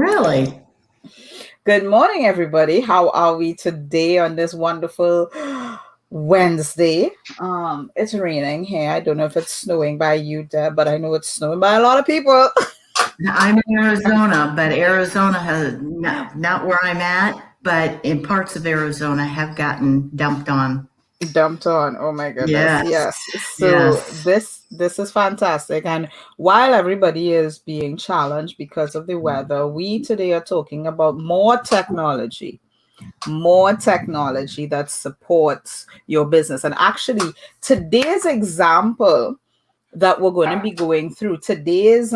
Really? Good morning, everybody. How are we today on this wonderful Wednesday? It's raining here. I don't know if it's snowing by you, Deb, but I know it's snowing by a lot of people. I'm in Arizona, but Arizona has not where I'm at, but in parts of Arizona have gotten dumped on. Dumped on. Oh my goodness. Yes, Yes. So yes. this is fantastic. And while everybody is being challenged because of the weather, we today are talking about more technology that supports your business. And actually, today's example that we're going to be going through, today's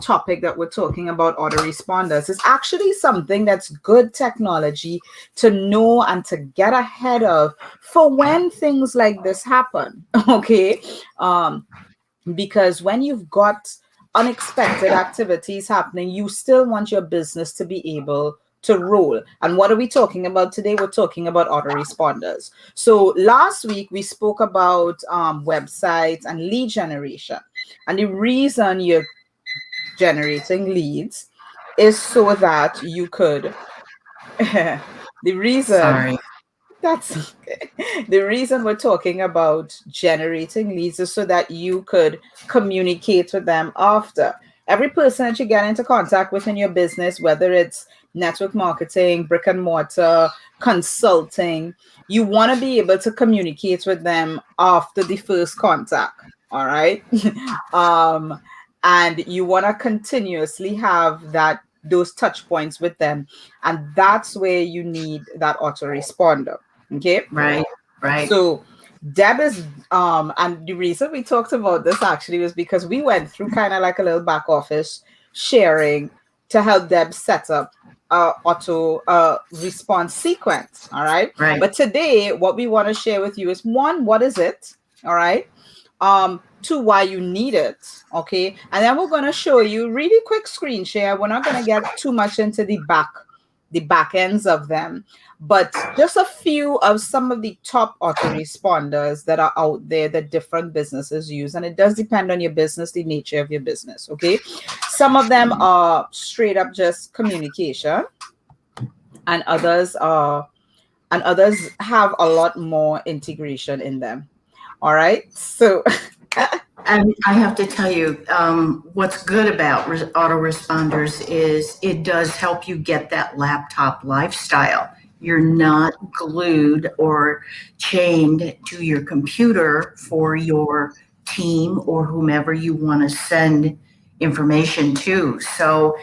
topic that we're talking about, autoresponders, is actually something that's good technology to know and to get ahead of for when things like this happen. Okay. Because when you've got unexpected activities happening, you still want your business to be able to roll. And what are we talking about today? We're talking about autoresponders. So last week we spoke about websites and lead generation. And the reason you're generating leads is so that you could, the reason Sorry. that's okay. The reason we're talking about generating leads is so that you could communicate with them after. Every person that you get into contact with in your business, whether it's network marketing, brick and mortar, consulting, you want to be able to communicate with them after the first contact. All right. um, and you want to continuously have those touch points with them. And that's where you need that autoresponder. Okay. Right, right. So Deb is and the reason we talked about this actually was because we went through kind of like a little back office sharing to help Deb set up auto response sequence. All right. Right. But today what we want to share with you is, one, what is it? All right. Two, why you need it. Okay. And then we're gonna show you really quick screen share. We're not gonna get too much into the back ends of them, but just a few of some of the top autoresponders that are out there that different businesses use. And it does depend on your business, the nature of your business. Okay. Some of them are straight up just communication, and others have a lot more integration in them. All right. So And I have to tell you, what's good about autoresponders is it does help you get that laptop lifestyle. You're not glued or chained to your computer for your team or whomever you want to send information to. So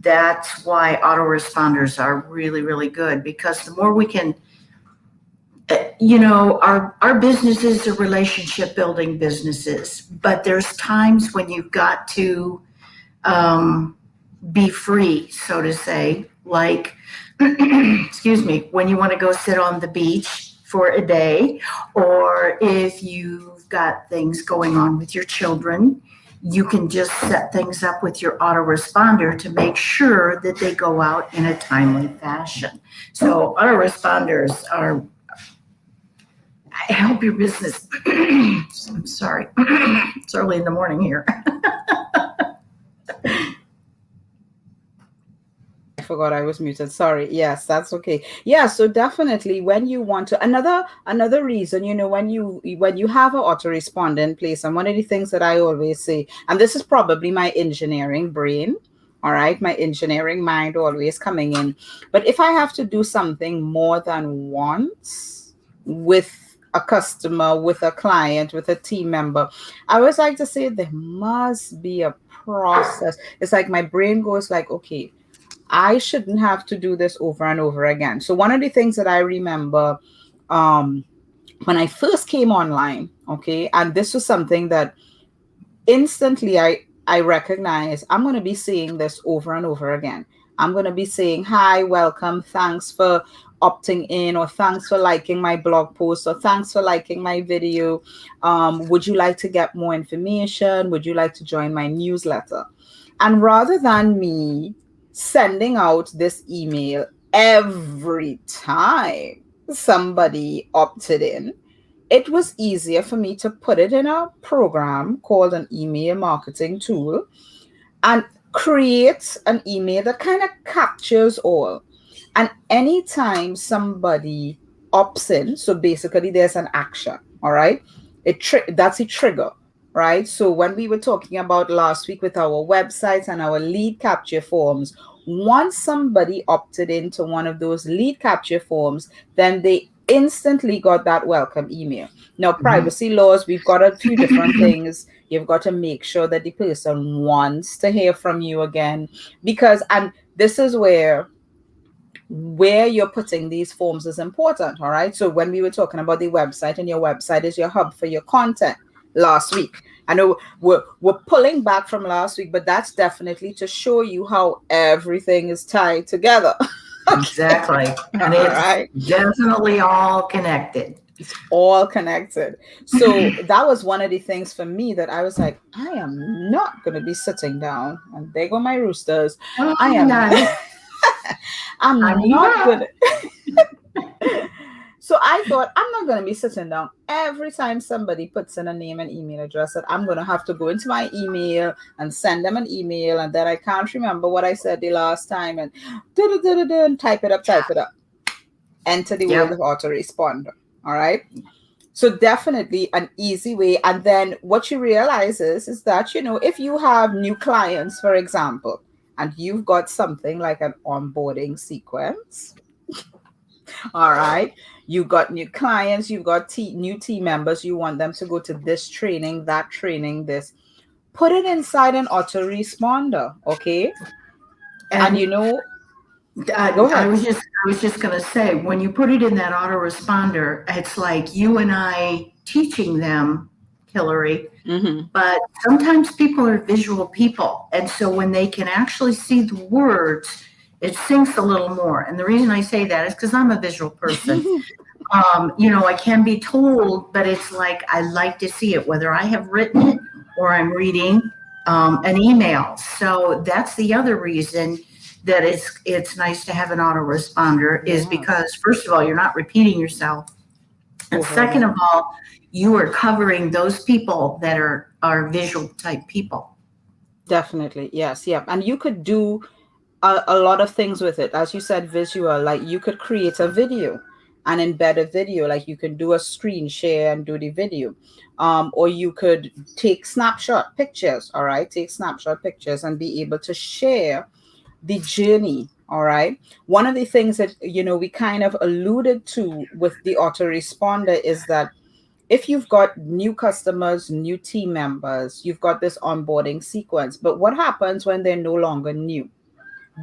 that's why autoresponders are really, really good, because the more we can, our businesses are relationship building businesses, but there's times when you've got to be free, so to say, like, excuse me, when you want to go sit on the beach for a day, or if you've got things going on with your children, you can just set things up with your autoresponder to make sure that they go out in a timely fashion. So autoresponders are help your business. I'm sorry. It's early in the morning here. I forgot I was muted. Sorry. Yes, that's okay. Yeah, so definitely when you want to, another reason, when you have an autoresponder in place, and one of the things that I always say, and this is probably my engineering brain, all right, my engineering mind always coming in. But if I have to do something more than once with a customer, with a client, with a team member, I always like to say there must be a process. It's like my brain goes like, okay, I shouldn't have to do this over and over again. So one of the things that I remember um, when I first came online, okay, and this was something that instantly I recognize I'm going to be saying this over and over again. I'm going to be saying, hi, welcome, thanks for opting in, or thanks for liking my blog post, or thanks for liking my video. Would you like to get more information? Would you like to join my newsletter? And rather than me sending out this email every time somebody opted in, it was easier for me to put it in a program called an email marketing tool and create an email that kind of captures all. And anytime somebody opts in, so basically there's an action, all right? That's a trigger, right? So when we were talking about last week with our websites and our lead capture forms, once somebody opted into one of those lead capture forms, then they instantly got that welcome email. Now, Mhm. privacy laws, we've got a few different things. You've got to make sure that the person wants to hear from you again, because, and this is where you're putting these forms is important. All right. So when we were talking about the website, and your website is your hub for your content last week. I know we're pulling back from last week, but that's definitely to show you how everything is tied together. Okay. Exactly. All And it's right. definitely all connected. It's all connected. So that was one of the things for me that I was like, I am not going to be sitting down. And there go my roosters. Oh, I am. nice. I'm Honey, not yeah. good. So I thought I'm not going to be sitting down every time somebody puts in a name and email address that I'm going to have to go into my email and send them an email, and then I can't remember what I said the last time, and and type it up, enter the world Yep. of autoresponder. All right. So definitely an easy way. And then what you realize is that, if you have new clients, for example, and you've got something like an onboarding sequence, all right, you got new clients, you've got new team members, you want them to go to this training, that training, this, put it inside an autoresponder, okay? And And go I ahead. was just going to say, when you put it in that autoresponder, it's like you and I teaching them, Hillary. Mm-hmm. But sometimes people are visual people, and so when they can actually see the words, it sinks a little more. And the reason I say that is because I'm a visual person. I can be told, but it's like I like to see it, whether I have written it or I'm reading an email. So that's the other reason that it's nice to have an autoresponder is Yes, because first of all, you're not repeating yourself, and over and second of over. all, you are covering those people that are visual type people. Definitely. Yes. Yeah. And you could do a lot of things with it. As you said, visual, like you could create a video and embed a video, like you can do a screen share and do the video. Or you could take snapshot pictures, all right? Take snapshot pictures and be able to share the journey. All right. One of the things that, we kind of alluded to with the autoresponder is that if you've got new customers, new team members, you've got this onboarding sequence. But what happens when they're no longer new?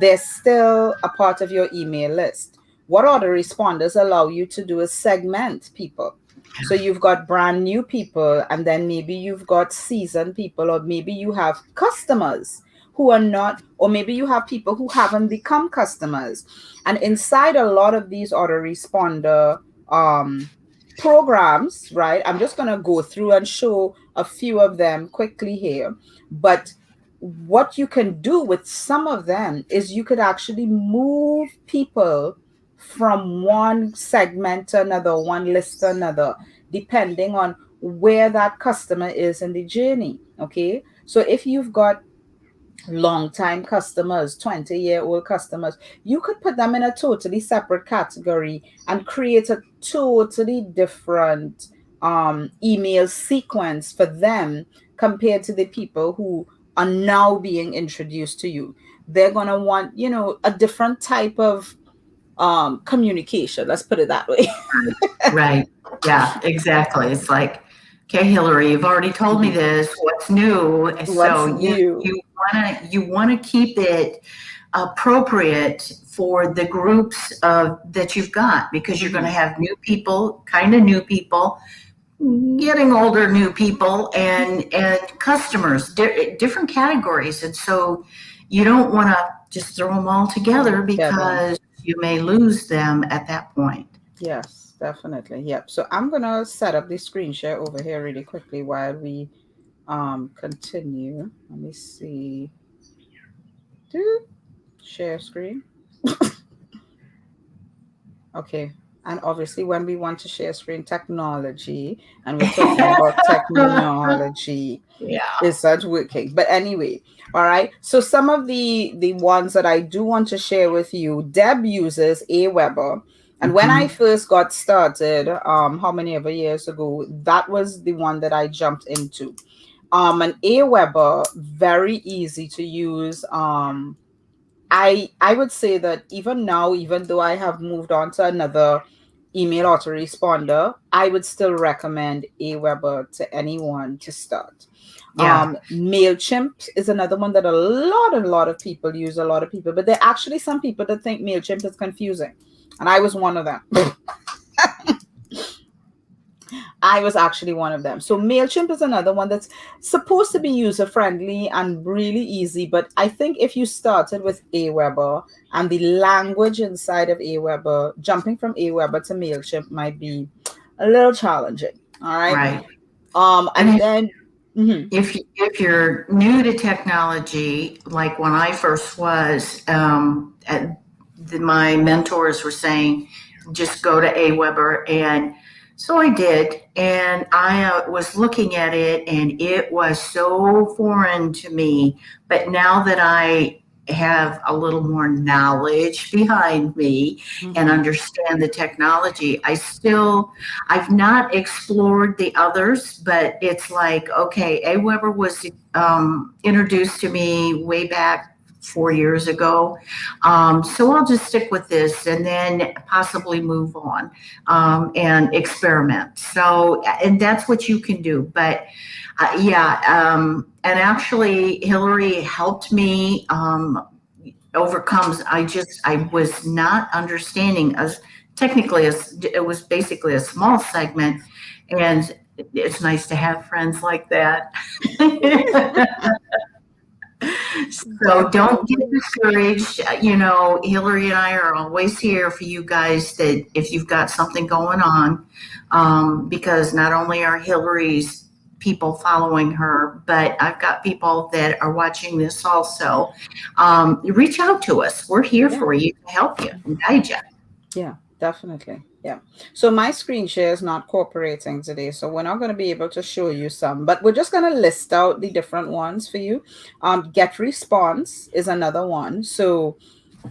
They're still a part of your email list. What autoresponders allow you to do is segment people. So you've got brand new people, and then maybe you've got seasoned people, or maybe you have customers who are not, or maybe you have people who haven't become customers. And inside a lot of these autoresponder programs, right? I'm just going to go through and show a few of them quickly here. But what you can do with some of them is you could actually move people from one segment to another, one list to another, depending on where that customer is in the journey. Okay. So if you've got long time customers, 20-year-old customers, you could put them in a totally separate category and create a totally different email sequence for them compared to the people who are now being introduced to you. They're going to want, a different type of communication. Let's put it that way. Right. Yeah, exactly. It's like, okay, Hillary, you've already told me Mhm. this. What's new? What's So you new? you want to keep it appropriate for the groups that you've got because you're going to Mhm. have new people, kind of new people, getting older new people, and customers, different categories, and so you don't want to just throw them all together Together. because you may lose them at that point. Yes, definitely. Yep. So I'm gonna set up the screen share over here really quickly while we continue. Let me see. Do share screen. Okay. And obviously, when we want to share screen technology and we're talking about technology, Yeah. is that working? But anyway, all right. So some of the ones that I do want to share with you, Deb uses Aweber. And when I Mhm. first got started, how many ever years ago, that was the one that I jumped into. An Aweber, very easy to use. I would say that even now, even though I have moved on to another email autoresponder, I would still recommend Aweber to anyone to start. Yeah. MailChimp is another one that a lot of people use, a lot of people, but there are actually some people that think MailChimp is confusing. And I was one of them. I was actually one of them. So MailChimp is another one that's supposed to be user friendly and really easy. But I think if you started with Aweber and the language inside of Aweber, jumping from Aweber to MailChimp might be a little challenging. All right. Right. And And then mhm, if you're new to technology, like when I first was, my mentors were saying, just go to Aweber, and so I did, and I was looking at it, and it was so foreign to me. But now that I have a little more knowledge behind me and mhm, understand the technology, I've not explored the others, but it's like, okay, Aweber was introduced to me way back 4 years ago. So I'll just stick with this and then possibly move on and experiment. So, and that's what you can do. But yeah, and actually, Hillary helped me overcomes. I was not understanding as technically as it was basically a small segment, and it's nice to have friends like that. So don't get definitely. discouraged. You know, Hillary and I are always here for you guys that if you've got something going on, because not only are Hillary's people following her, but I've got people that are watching this also. Reach out to us. We're here Yeah. for you to help you and guide you. Yeah, definitely. Yeah. So my screen share is not cooperating today, so we're not going to be able to show you some, but we're just going to list out the different ones for you. Get response is another one. So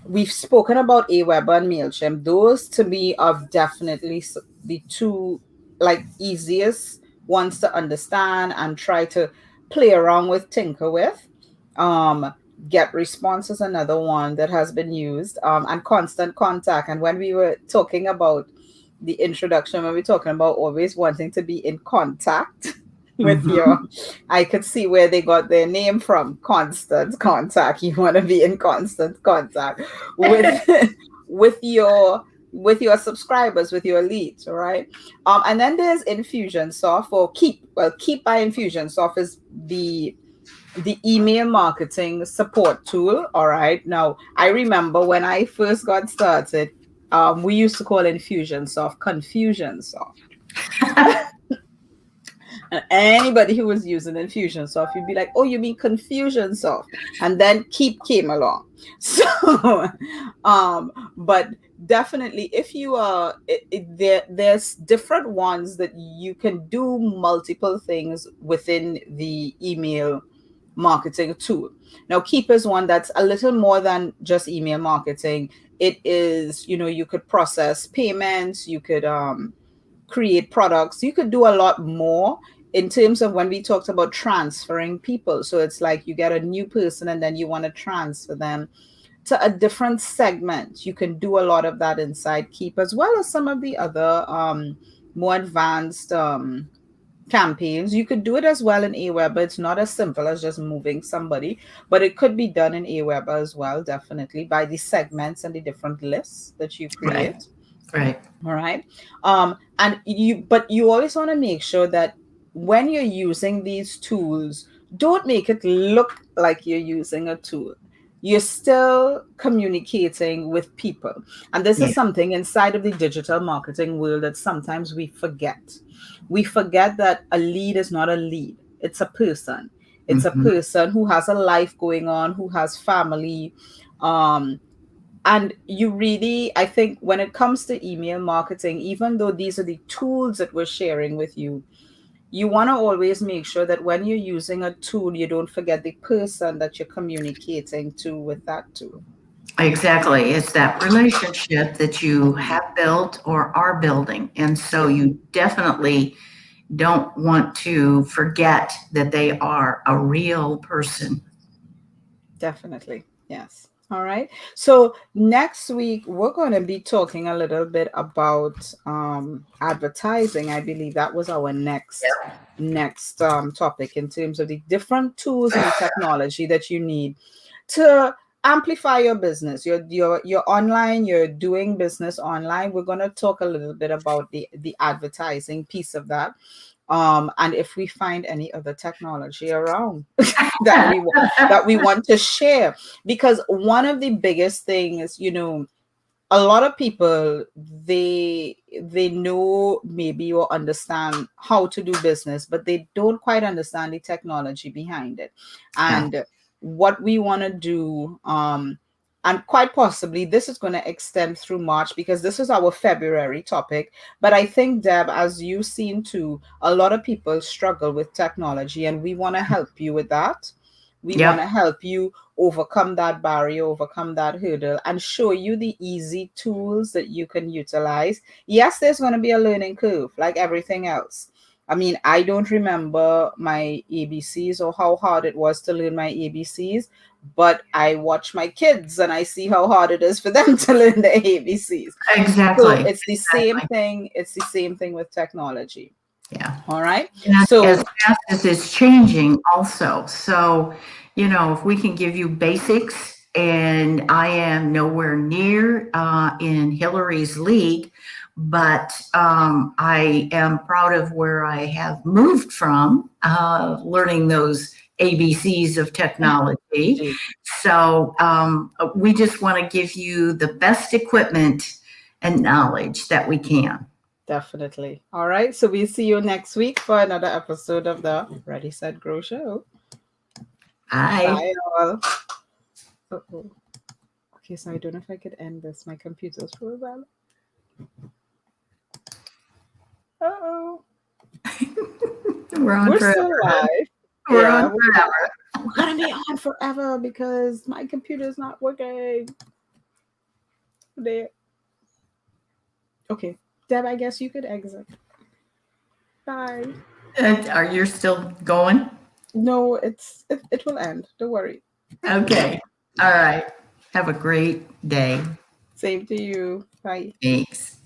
we've spoken about Aweber and Mailchimp. Those to me are definitely the two like easiest ones to understand and try to play around with, tinker with. Um, Get response is another one that has been used. And constant contact. And when we were talking about the introduction, when we're talking about always wanting to be in contact with your, Hmm. I could see where they got their name from. Constant contact. You want to be in constant contact with with your with your subscribers, with your leads, all right. And then there's Infusionsoft or Keep. Well, Keep by Infusionsoft is the email marketing support tool. All right. Now, I remember when I first got started, we used to call Infusionsoft Confusionsoft. And anybody who was using Infusionsoft, you'd be like, "Oh, you mean Confusionsoft?" And then Keep came along. So, but definitely, if you are, there's different ones that you can do multiple things within the email marketing tool. Now, Keep is one that's a little more than just email marketing. It is, you could process payments, you could create products, you could do a lot more in terms of when we talked about transferring people. So it's like you get a new person and then you want to transfer them to a different segment. You can do a lot of that inside Keep, as well as some of the other more advanced campaigns. You could do it as well in Aweber. It's not as simple as just moving somebody, but it could be done in Aweber as well, definitely by the segments and the different lists that you Right. create. Right. All right. But you always want to make sure that when you're using these tools, don't make it look like you're using a tool. You're still communicating with people. And this is Yeah. something inside of the digital marketing world that sometimes we forget. We forget that a lead is not a lead, it's a person. It's a Hmm. person who has a life going on, who has family, um, And you really, I think when it comes to email marketing, even though these are the tools that we're sharing with you, you want to always make sure that when you're using a tool, you don't forget the person that you're communicating to with that tool. Exactly. It's that relationship that you Mhm. have built or are building. And so Yeah, you definitely don't want to forget that they are a real person. definitely. Yes. All right. So next week we're going to be talking a little bit about advertising. I believe that was our next topic in terms of the different tools and the technology that you need to amplify your business. You're online, you're doing business online. We're going to talk a little bit about the advertising piece of that. And if we find any other technology around that we want to share, because one of the biggest things, a lot of people, they know maybe or understand how to do business, but they don't quite understand the technology behind it. Yeah. And what we want to do, and quite possibly this is going to extend through March, because this is our February topic. But I think, Deb, as you've seen too, a lot of people struggle with technology, and we want to help you with that. We want to Yep. help you overcome that barrier, overcome that hurdle, and show you the easy tools that you can utilize. Yes, there's going to be a learning curve like everything else. I mean, I don't remember my ABCs or how hard it was to learn my ABCs, but I watch my kids and I see how hard it is for them to learn the ABCs. So Exactly. it's the same Exactly. thing. It's the same thing with technology. Yeah. All right. And as So fast as it's changing also. So, if we can give you basics, and I am nowhere near in Hillary's league, but I am proud of where I have moved from, learning those ABCs of technology. So we just want to give you the best equipment and knowledge that we can. definitely. All right. So we'll see you next week for another episode of the Ready, Set, Grow show. Hi. Bye, all. Uh-oh. Okay, so I don't know if I could end this. My computer's frozen. Uh-oh. We're on We're forever. still live. We're on Yeah, forever. we're gonna be on forever because my computer's not working. There. Okay. Deb, I guess you could exit. Bye. Are you still going? No, it will end. Don't worry. Okay. All right. Have a great day. Same to you. Bye. Thanks.